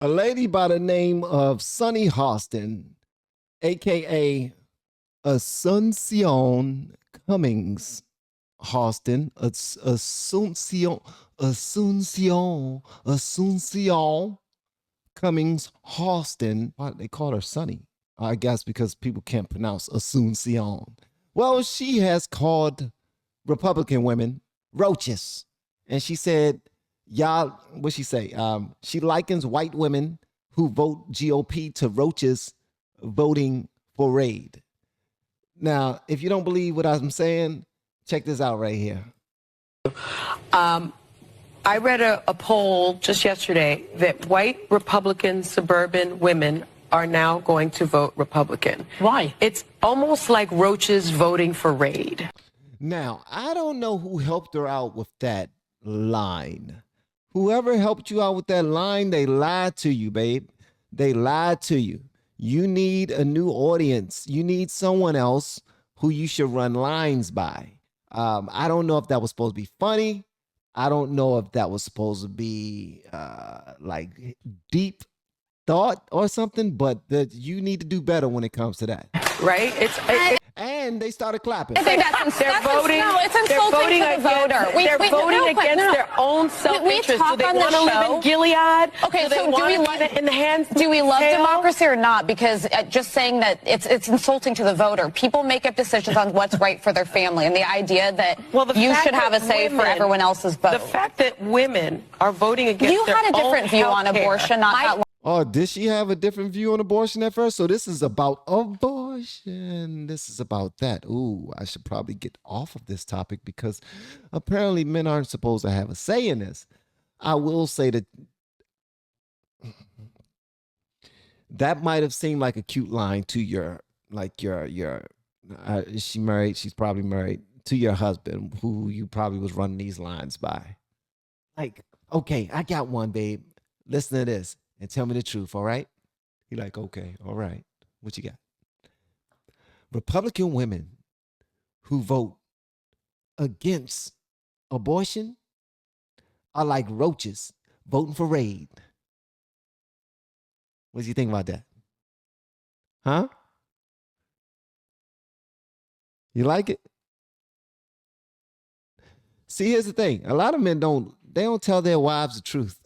A lady by the name of Sunny Hostin, aka Asuncion Cummings Hostin, Asuncion Cummings Hostin. Why they call her Sunny? I guess because people can't pronounce Asuncion. Well, she has called Republican women roaches, and she said, "Y'all," what she say? She likens white women who vote GOP to roaches voting for raid. Now, if you don't believe what I'm saying, check this out right here. I read a poll just yesterday that white Republican suburban women are now going to vote Republican. Why? It's almost like roaches voting for raid. Now, I don't know who helped her out with that line. Whoever helped you out with that line, they lied to you, babe. They lied to you. You need a new audience. You need someone else who you should run lines by. I don't know if that was supposed to be funny. I don't know if that was supposed to be like deep thought or something, but you need to do better when it comes to that. Right? And they started clapping. I think that's voting. No, it's insulting to the voter. They're voting against their own self-interest. Do they want to live in Gilead? Okay, do we love it in the hands? Do we love democracy or not? Because just saying that it's insulting to the voter. People make up decisions on what's right for their family, and the idea that you should have a say for everyone else's vote. The fact that women are voting against you their had a different view on abortion, not that long. Oh, did she have a different view on abortion at first? So this is about abortion. This is about that. Ooh, I should probably get off of this topic because apparently men aren't supposed to have a say in this. I will say that that might have seemed like a cute line to your is she married? She's probably married to your husband who you probably was running these lines by. Like, okay, I got one, babe. Listen to this. And tell me the truth, all right? He like, okay, all right. What you got? Republican women who vote against abortion are like roaches voting for raid. What do you think about that? Huh? You like it? See, here's the thing. A lot of men don't tell their wives the truth.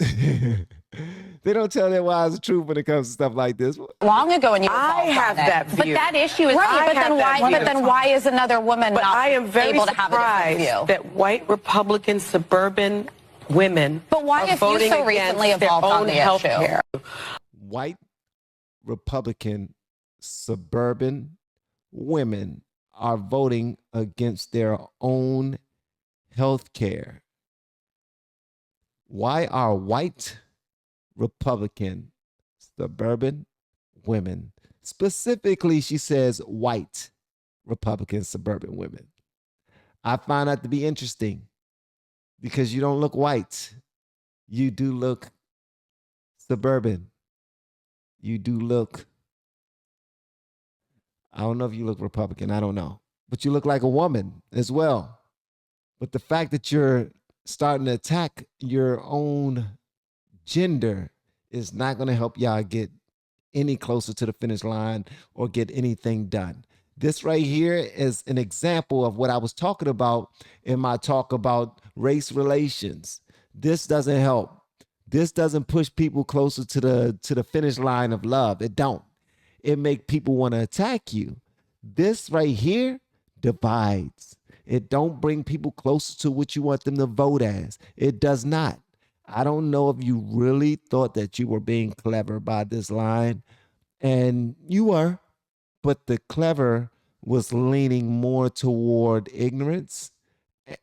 They don't tell their wives the truth when it comes to stuff like this. Long ago, and you I have that view. But that issue is right. But then why is another woman not able to have a different view? That white Republican suburban women But why have you so recently evolved on the issue? White Republican suburban women are voting against their own health care. Why are white Republican suburban women, specifically, she says white Republican suburban women? I find that to be interesting because you don't look white. You do look suburban. You do look, I don't know if you look Republican, I don't know, but you look like a woman as well. But the fact that you're starting to attack your own gender is not going to help y'all get any closer to the finish line or get anything done. This right here is an example of what I was talking about in my talk about race relations. This doesn't help. This doesn't push people closer to the finish line of love. It don't. It make people want to attack you. This right here divides. It don't bring people closer to what you want them to vote as. It does not. I don't know if you really thought that you were being clever by this line, and you were, but the clever was leaning more toward ignorance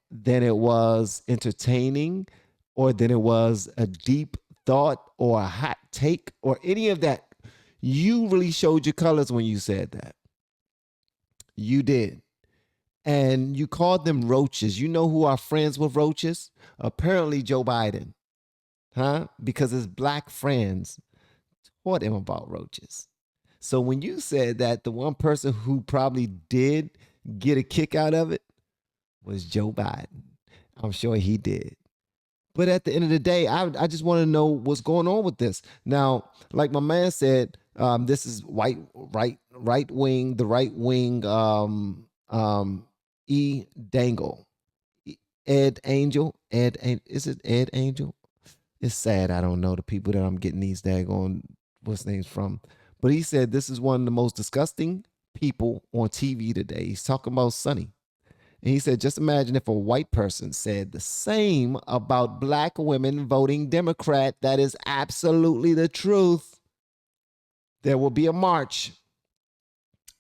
than it was entertaining or than it was a deep thought or a hot take or any of that. You really showed your colors when you said that. You did. And you called them roaches. You know who are friends with roaches? Apparently Joe Biden. Huh? Because his black friends taught him about roaches. So when you said that, the one person who probably did get a kick out of it was Joe Biden. I'm sure he did. But at the end of the day, I just want to know what's going on with this. Now, like my man said, this is right wing, the right wing, Dangle, Ed Angel, is it Ed Angel? It's sad. I don't know the people that I'm getting these daggone what's names from. But he said this is one of the most disgusting people on TV today. He's talking about Sonny. And he said, just imagine if a white person said the same about black women voting Democrat. That is absolutely the truth. There will be a march.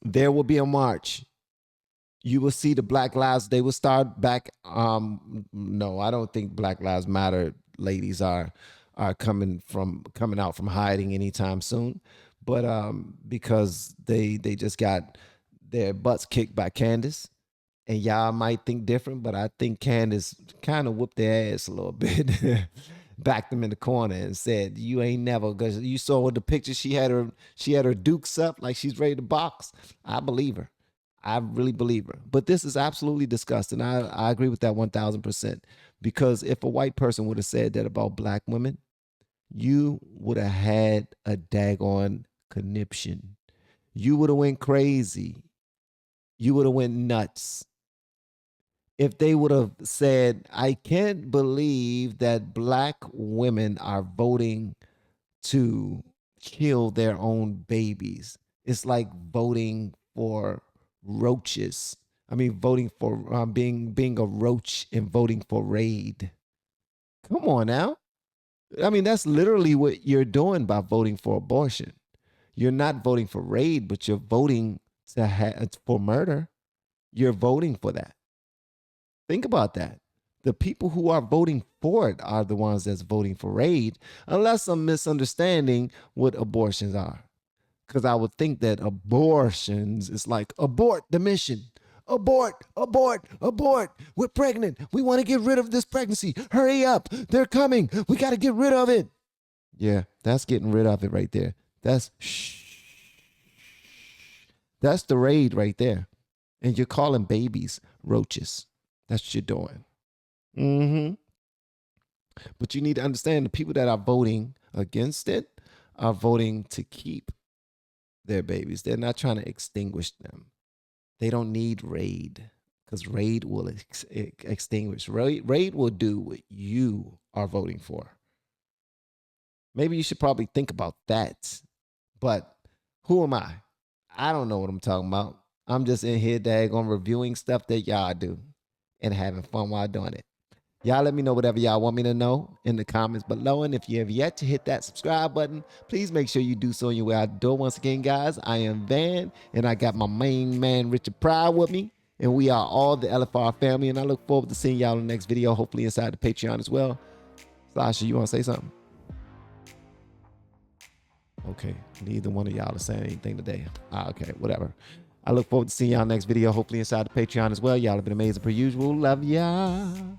There will be a march. You will see the Black Lives. They will start back. No, I don't think Black Lives Matter ladies are coming out from hiding anytime soon. But because they just got their butts kicked by Candace. And y'all might think different, but I think Candace kind of whooped their ass a little bit, backed them in the corner and said, you ain't never, because you saw the picture, she had her dukes up like she's ready to box. I believe her. I really believe her. But this is absolutely disgusting. I agree with that 1000%. Because if a white person would have said that about black women, you would have had a daggone conniption. You would have went crazy. You would have went nuts. If they would have said, I can't believe that black women are voting to kill their own babies. It's like voting for roaches. I mean, voting for being a roach and voting for raid. Come on now. I mean, that's literally what you're doing by voting for abortion. You're not voting for raid, but you're voting for murder. You're voting for that. Think about that. The people who are voting for it are the ones that's voting for raid, unless I'm misunderstanding what abortions are. Because I would think that abortions is like abort the mission. Abort, abort, abort. We're pregnant. We want to get rid of this pregnancy. Hurry up. They're coming. We got to get rid of it. Yeah, that's getting rid of it right there. That's the raid right there. And you're calling babies roaches. That's what you're doing. But you need to understand the people that are voting against it are voting to keep their babies. They're not trying to extinguish them. They don't need raid because raid will extinguish. Raid will do what you are voting for. Maybe you should probably think about that. But who am I? I don't know what I'm talking about. I'm just in here daggone reviewing stuff that y'all do and having fun while doing it. Y'all let me know whatever y'all want me to know in the comments below. And if you have yet to hit that subscribe button, please make sure you do so on your way out the door. Once again, guys, I am Van, and I got my main man, Richard Pryor, with me. And we are all the LFR family. And I look forward to seeing y'all in the next video, hopefully inside the Patreon as well. Sasha, you want to say something? Okay, neither one of y'all is saying anything today. Okay, whatever. I look forward to seeing y'all next video, hopefully inside the Patreon as well. Y'all have been amazing per usual. Love y'all.